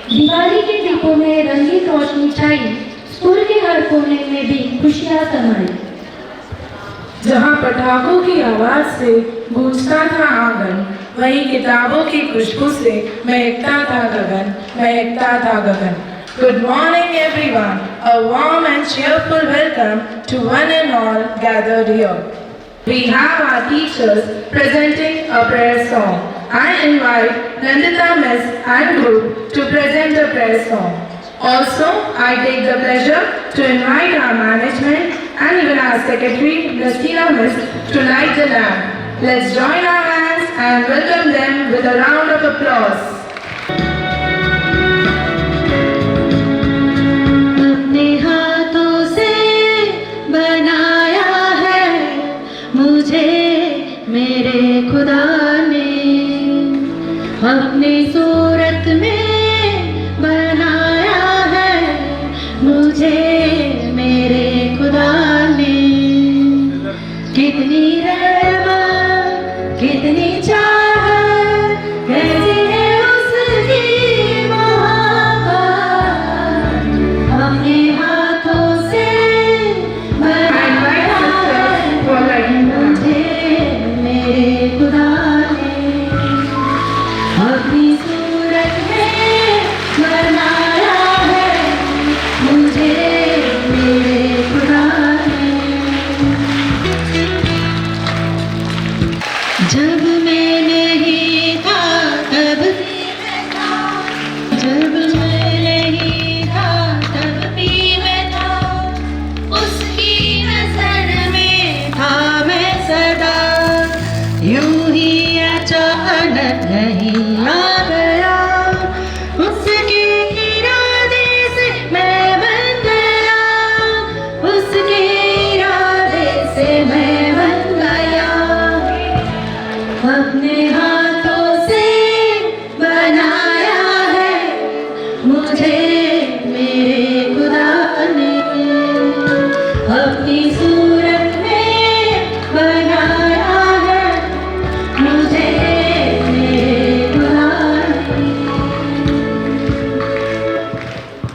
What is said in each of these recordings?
दिवाली के दीपों में रंगीन रोशनी छाई, स्कूल के हर कोने में भी खुशियां समाई। जहाँ पटाखों की आवाज से गूंजता था आंगन, वहीं किताबों की खुशबू से महकता था गगन, महकता था गगन। Good morning everyone, a warm and cheerful welcome to one and all gathered here. We have our teachers presenting a prayer song. I invite Nandita Miss and group to present the prayer song. Also, I take the pleasure to invite our management and even our secretary, Nastina Miss, to light the lamp. Let's join our hands and welcome them with a round of applause. अपने हाथों से बनाया है मुझे मेरे खुदा ने, अपनी सूरत में बनाया है मुझे मेरे खुदा ने। कितनी रहमत कितनी चाहत कैसी है उसकी मोहब्बत, अपने हाथों से बनाया है मुझे मेरे खुदा ने, अपनी सूरत में बनाया है मुझे मेरे खुदा ने। जब मैं नहीं था तब भी मैं था, जब मैं नहीं था तब भी मैं था, उसकी नजर में था मैं सदा। यूं ही अचानक नहीं आ गया, उसके इरादे से मैं बन गया, उसके इरादे से मैं बन गया। अपने हाथों से बनाया है मुझे मेरे खुदा ने, अपनी सूरत में बनाया है मुझे मेरे खुदा ने।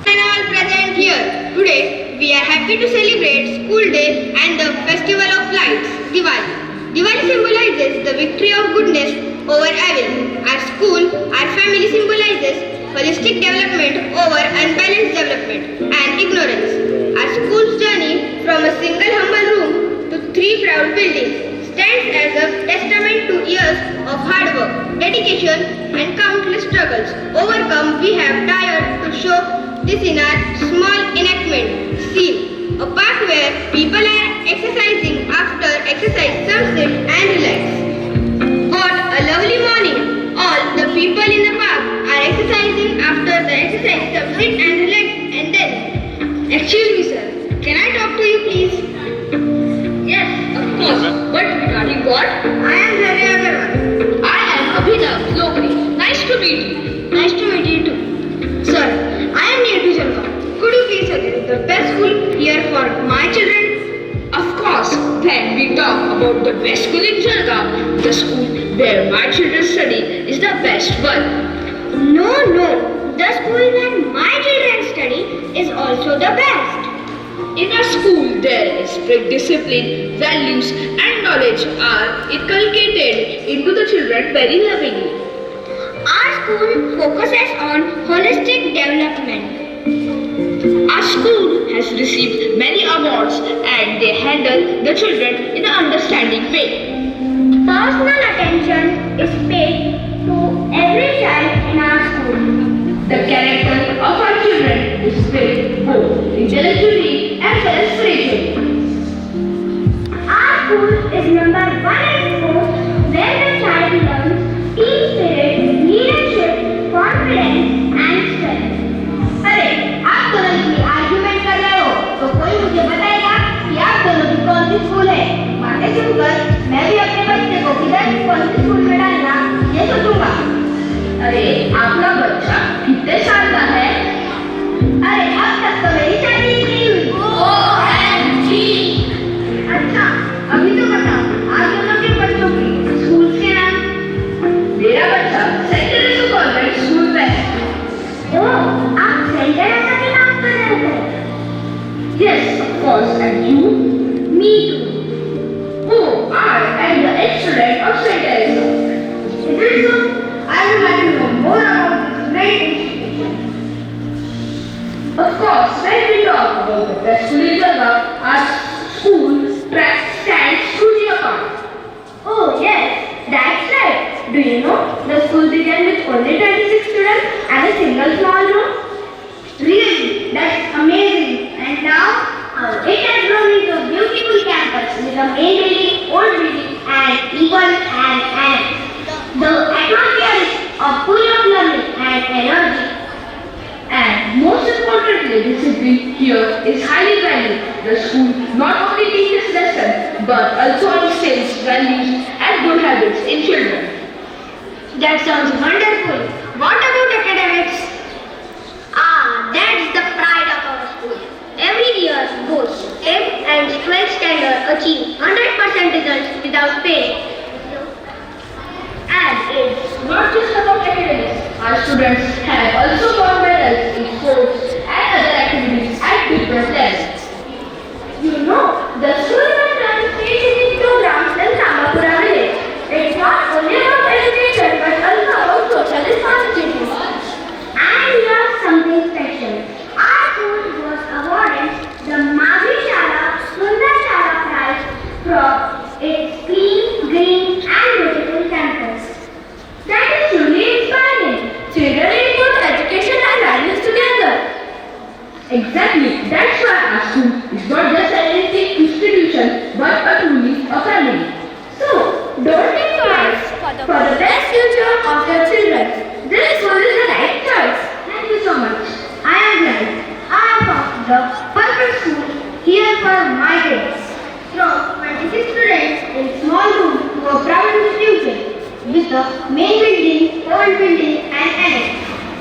And all present here today, we are happy to celebrate School Day and the Festival of Lights, Diwali. Diwali symbolizes the victory of goodness over evil. Our school, our family symbolizes holistic development over unbalanced development and ignorance. Our school's journey from a single humble room to 3 proud buildings stands as a testament to years of hard work, dedication and countless struggles overcome. We have tired to show this in our small enactment scene. A park where people are exercising after exercise, some sit and relax. What a lovely morning! All the people in the park are exercising after the exercise, some sit and relax and then, excuse me sir, can I talk to you please? Yes, of course. But regarding what? I am Jare Agarwal. I am Abhinav Lokri. Nice to meet you. Nice to meet you too. Sir, I am near to Jalgaon. Could you please suggest the best school here for my children? Of course, when we talk about the best school in Jalgaon, the school where my children study is the best one. No, the school where my children study is also the best. In a school, there is strict discipline, values and knowledge are inculcated into the children very lovingly. Our school focuses on holistic development. Our school has received many awards and they handle the children in an understanding way. Personal attention is paid to every child in our school. The character of our children is built both intellectually as well as spiritually. Our school is number 1 in sports, where the child learns team spirit, leadership, confidence and strength. अरे आप दोनों इतनी argument कर रहे हो तो कोई मुझे बताएगा कि आप दोनों की कौन सी स्कूल है। बातें सुनकर मैं भी अपने बच्चे को किधर कौन सी स्कूल में डालना ये सोचूंगा। अरे आपका बच्चा कितने साल का है? अरे अब तक तो मेरी शादी ही नहीं हुई। OMG! अच्छा अभी तो बताओ आप great student of St. Teresa. Is it so? I would like to know more about this great institution. Of course, when we talk about the Westful Ganga, our school stands truly apart. Oh yes, that's right. Do you know the school began with only 26 students and a single small room? Really, that's amazing. And now it has grown into a beautiful campus with a main building, old building, and even an annex. The atmosphere is full of learning and energy. And most importantly, discipline here is highly valued. The school not only teaches lessons but also instills values and good habits in children. That sounds wonderful. What about academics? That's the pride of our school. Every year, both 10th and 12th standard achieve 100% results without fail. And it's Not just about academics, our students have also won medals in sports and other activities at different levels. You know, the school has run state programs in Sambapura village. It's not only about education but also about social responsibility. And here's something special. Our school was awarded the Mavi Shala Sundar Shala Prize for its clean, green and beautiful campus. That is truly inspiring. Children need both education and values together. Exactly, that's why our school is not just an elite institution but a truly a family. So, don't think twice for the best future of your children. This school is the right choice. Thank you so much. I am glad I have found the perfect school here for my kids. From 26 students in small room to a proud institution with the main building, old building and annex.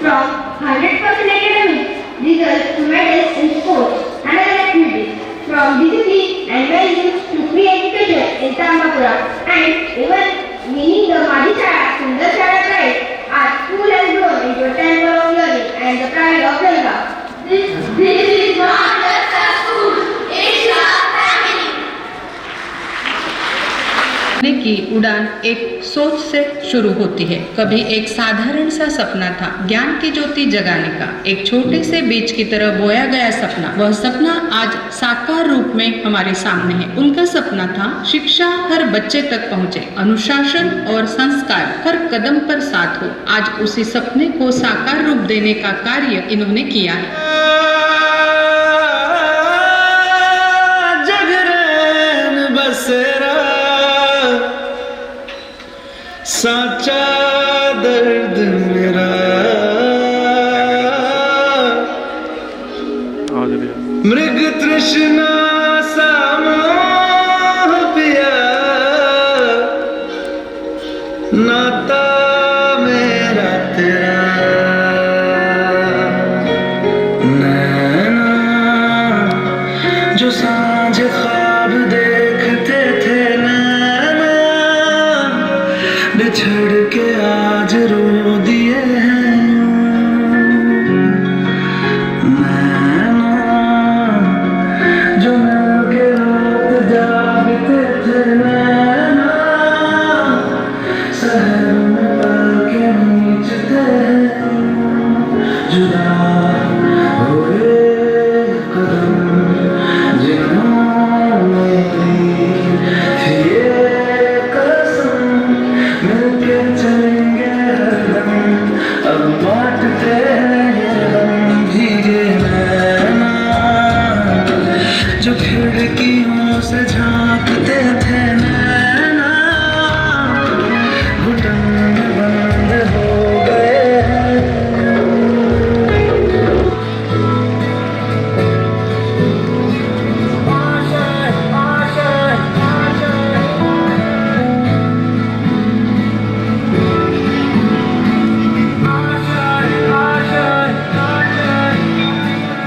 From 100% academics, results to medals in sports and other activities. From discipline and values to free education in Tambapura and even winning the Madhisara Sundar Shala Prize, our school has grown into a temple of learning and the pride of Ganga. This is not just a school, it's a family. की उड़ान एक सोच से शुरू होती है। कभी एक साधारण सा सपना था ज्ञान की ज्योति जगाने का, एक छोटे से बीज की तरह बोया गया सपना। वह सपना आज साकार रूप में हमारे सामने है। उनका सपना था शिक्षा हर बच्चे तक पहुंचे, अनुशासन और संस्कार हर कदम पर साथ हो। आज उसी सपने को साकार रूप देने का कार्य इन्होंने किया है। जगरैन बसेरा साचा दर्द मेरा मृग तृष्णा सामोह पिया नाता मेरा तेरा नैना जो सांझ ख्वाब देखते थे नैना बिछड़ के आज रो दिए हैं नैना जो मिलके रात जागते थे नैना शहर में पलके नीचते हैं जुदा हुए कदम जिन्होंने ली थी ये कसम मिलके चलेंगे हरदम अब बांटते हैं ये गम भीगे नैना जो खिड़कियों से झांकते थे नैना घुटन में बंद हो गए हैं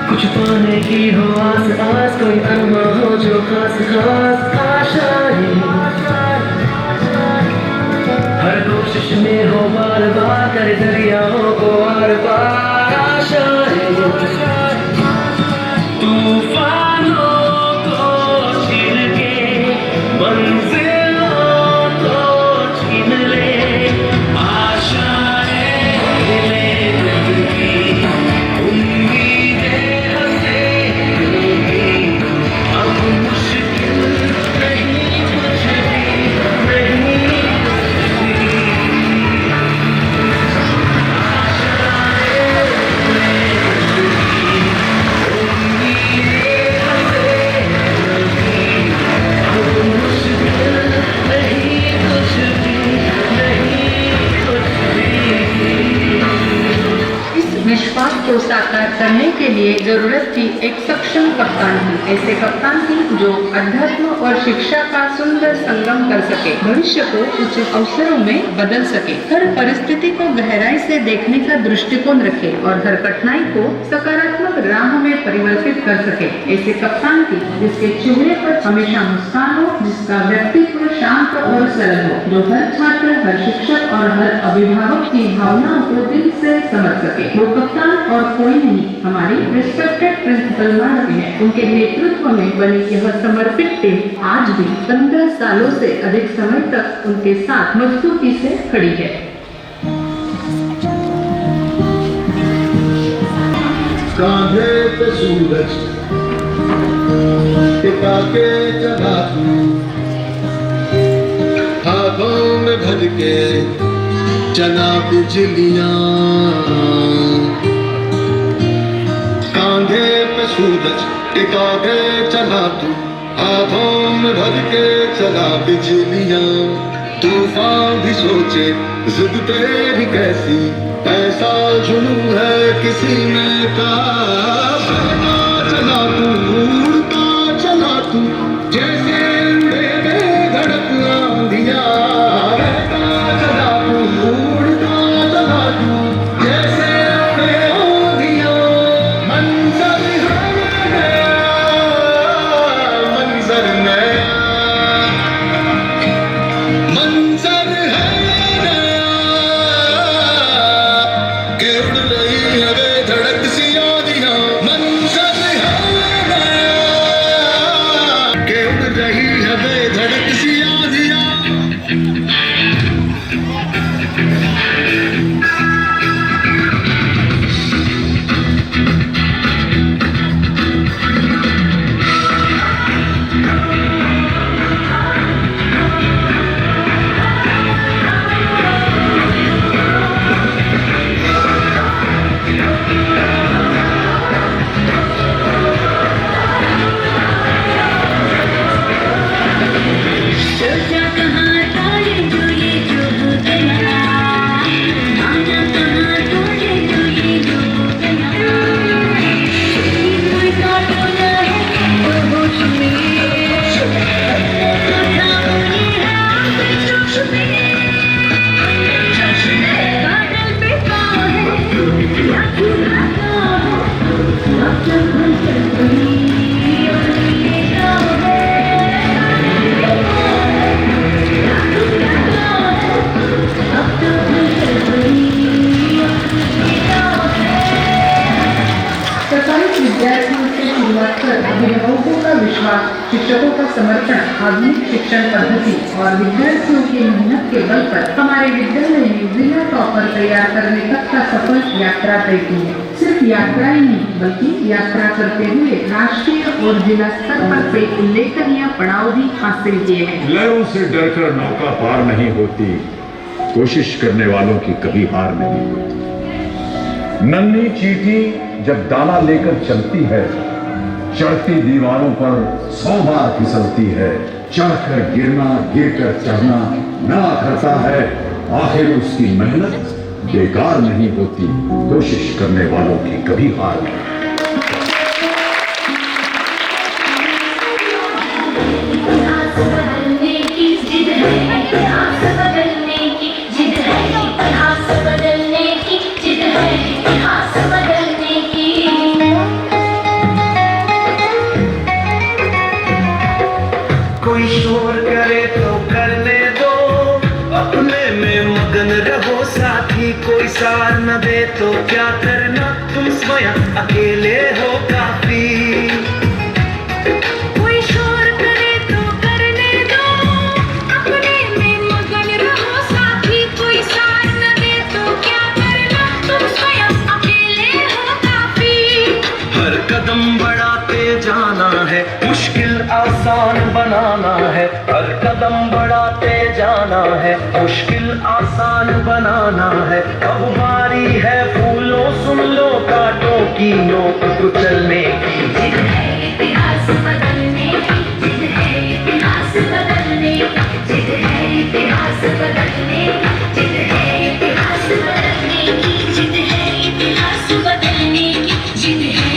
कुछ पाने की हो आस आस कोई अरमा हो जो खास खास आशाएं हर कोशिश में हो बार बार कर दरियाओं को आर पार आशाएं तूफानों को छिड़ के मंजिलों को लिए जरूरत थी एक सक्षम कप्तान की, ऐसे कप्तान की जो अध्यात्म और शिक्षा का सुंदर संगम कर सके, भविष्य को उचित अवसरों में बदल सके, हर परिस्थिति को गहराई से देखने का दृष्टिकोण रखे और हर कठिनाई को सकारात्मक राह में परिवर्तित कर सके, ऐसे कप्तान की जिसके चेहरे पर हमेशा मुस्कान हो, जिसका व्यक्तित्व शांत और सरल हो, जो हर छात्र, हर शिक्षक और हर अभिभावक की भावनाओं को दिल से समझ सके। वो कप्तान और कोई नहीं, हमारी रिस्पेक्टेड प्रिंसिपल मैडम है। उनके नेतृत्व में बनी यह समर्पित टीम आज भी 15 सालों से अधिक समय तक उनके साथ मजबूती से खड़ी है। कांधे पे सूरज टिका के चला तू, हाथों में भर के चला बिजलियां, कांधे पे सूरज टिका के चला तू, हाथों में भर के चला बिजलियां, तूफान भी सोचे जिद तेरी कैसी, ऐसा जुनून है किसी में का, उड़ता चला तू, उड़ता चला तू, जैसे उड़े बेधड़क आंधियां, रहता चला तू, उड़ता चला तू, जैसे उड़े आंधियां, मंजर है नया, मंजर नया, मंजर है के उड़ रही है बेधड़क सी आंधियां, मंजर है नया, के उड़ रही है बेधड़क सी आंधियां। सरकारी विद्यार्थियों से शुरुआत कर अभिभावकों का विश्वास, शिक्षकों का समर्पण, आधुनिक शिक्षण पद्धति और विद्यार्थियों की मेहनत के बल पर हमारे विद्यालय ने जिला टॉपर तैयार करने तक का सफल यात्रा तय की है। सिर्फ यात्रा ही नहीं बल्कि यात्रा करते हुए राष्ट्रीय और जिला स्तर पर कई उल्लेखनीय पड़ाव भी हासिल किए हैं। लहरों से डरकर नौका पार नहीं होती, कोशिश करने वालों की कभी हार नहीं होती। नन्ही चींटी जब दाना लेकर चलती है, चढ़ती दीवारों पर 100 बार फिसलती है, चढ़कर गिरना, गिरकर चढ़ना ना करता है, आखिर उसकी मेहनत बेकार नहीं होती। कोशिश करने वालों की कभी हार नहीं। कोई शोर करे तो करने दो, अपने में मगन रहो साथी, कोई सार न दे तो क्या करना, तुम स्वयं अकेले हो काफी। कोई शोर करे तो करने दो, अपने में मगन रहो साथी, कोई सार न दे तो क्या करना, तुम स्वयं अकेले हो काफी। हर कदम बढ़ाते जाना है, मुश्किल आसान बनाना है, हर कदम बढ़ाते जाना है, मुश्किल आसान बनाना है। अब बारी है फूलों सुन लो कांटों की नोक कुचलने की। जिद है इतिहास बदलने की, जिद है इतिहास बदलने की, जिद है इतिहास बदलने की, जिद है इतिहास बदलने की, जिद है इतिहास बदलने की, जिद है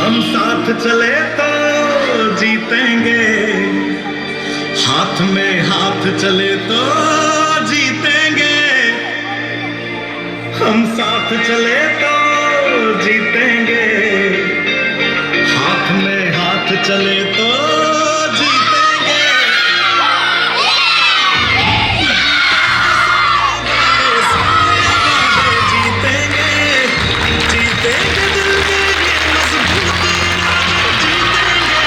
हम साथ चले तो जीतेंगे, हाथ में हाथ चले तो जीतेंगे, हम साथ चले तो जीतेंगे, हाथ में हाथ चले तो जीतेंगे। जीतेंगे, जीतेंगे दिल में ये मजबूती, जीतेंगे,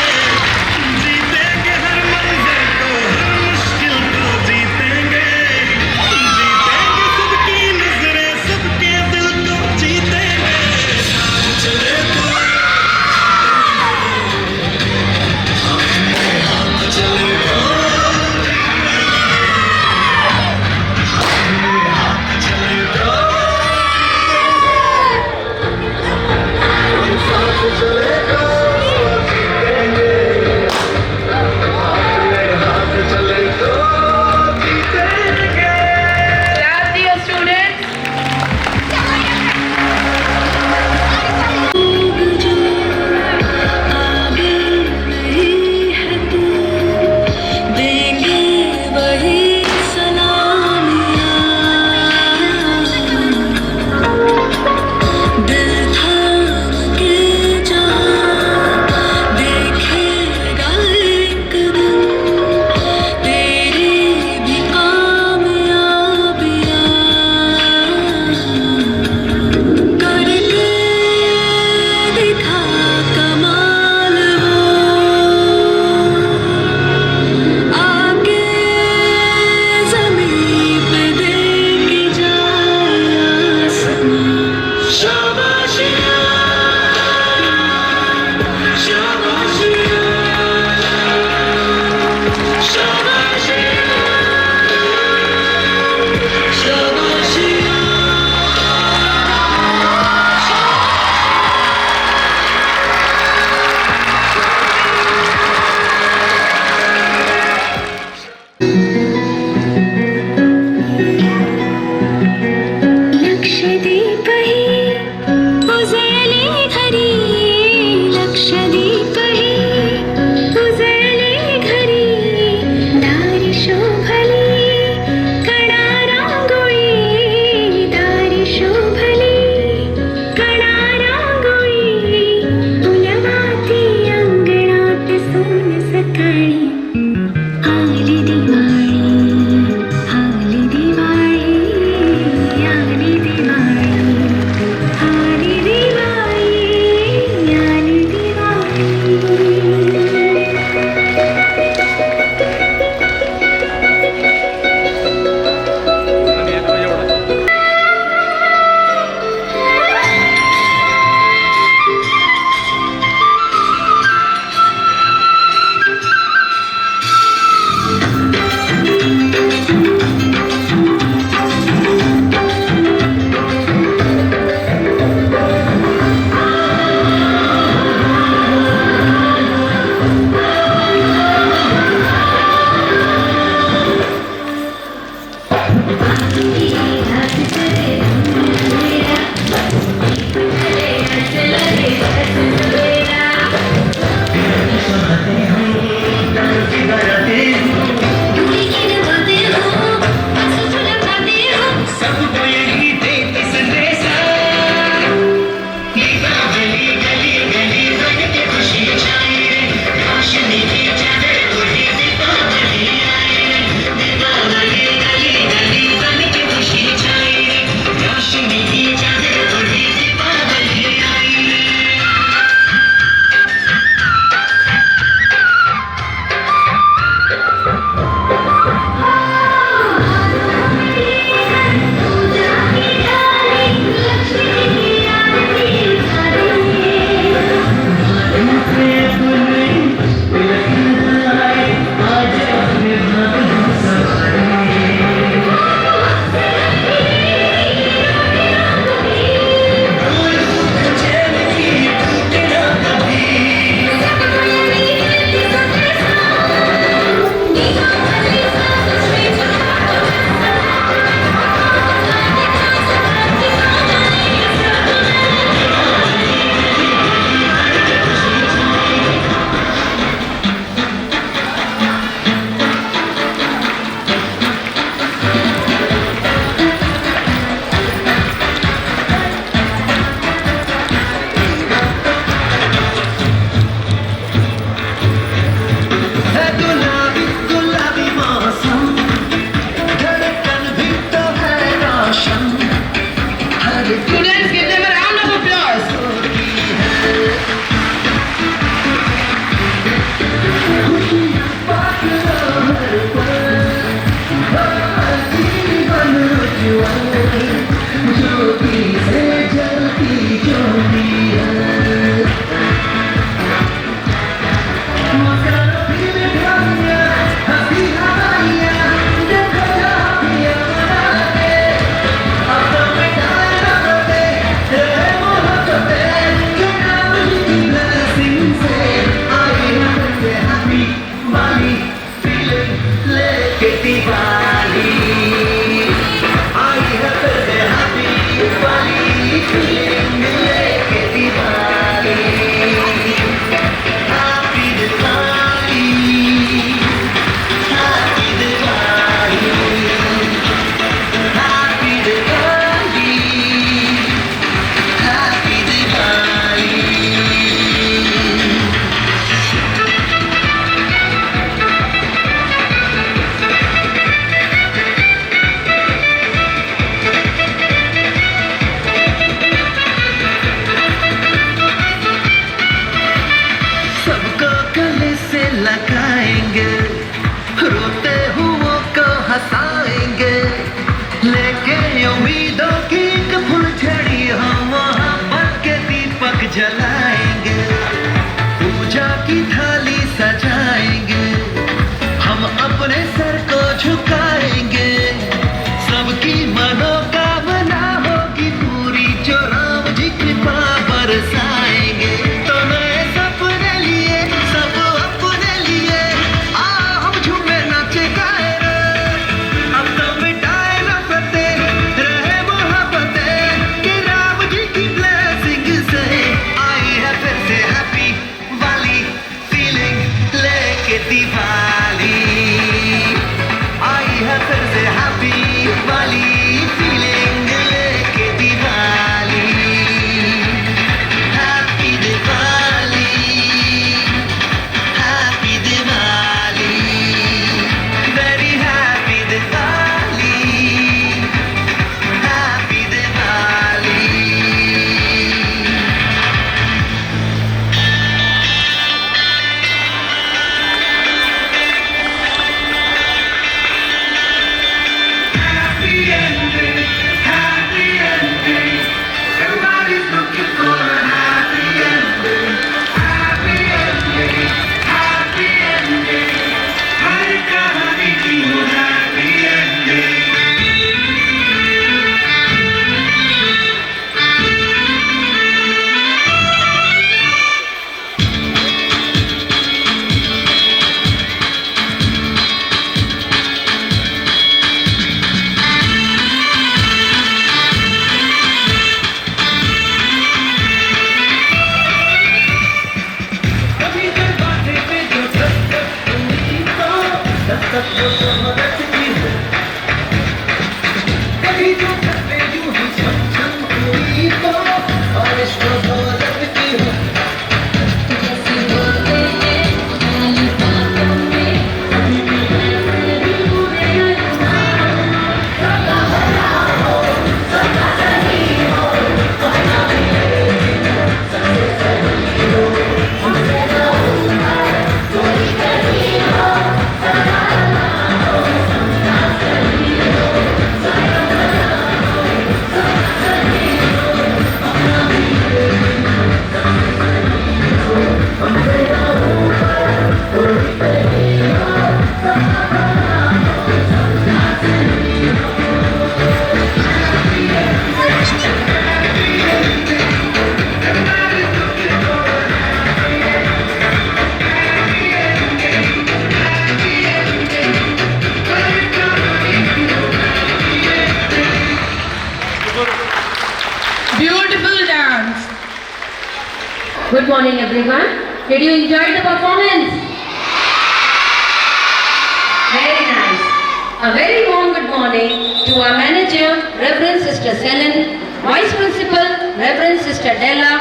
जीतेंगे हर मंजिल को, हर मुश्किल को जीतेंगे, जीतेंगे सबकी नजरें, सबके दिल को जीतेंगे। चले तो चले तो चले तो चले तो जीतेंगे, हाथ चले तो जीतेंगे। Clap, dear students. देंगे वही सलामियाँ, दिल थाम के जा morning everyone. Did you enjoy the performance? Very nice. A very warm good morning to our manager, Reverend Sister Selen, Vice Principal, Reverend Sister Della,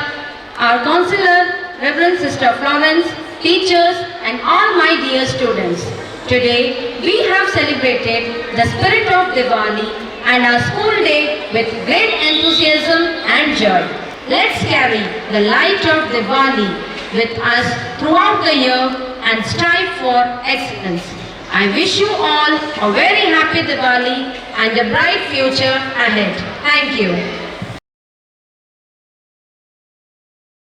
our counselor, Reverend Sister Florence, teachers and all my dear students. Today we have celebrated the spirit of Diwali and our school day with great enthusiasm and joy. Let's carry the light of Diwali with us throughout the year and strive for excellence. I wish you all a very happy Diwali and a bright future ahead. Thank you.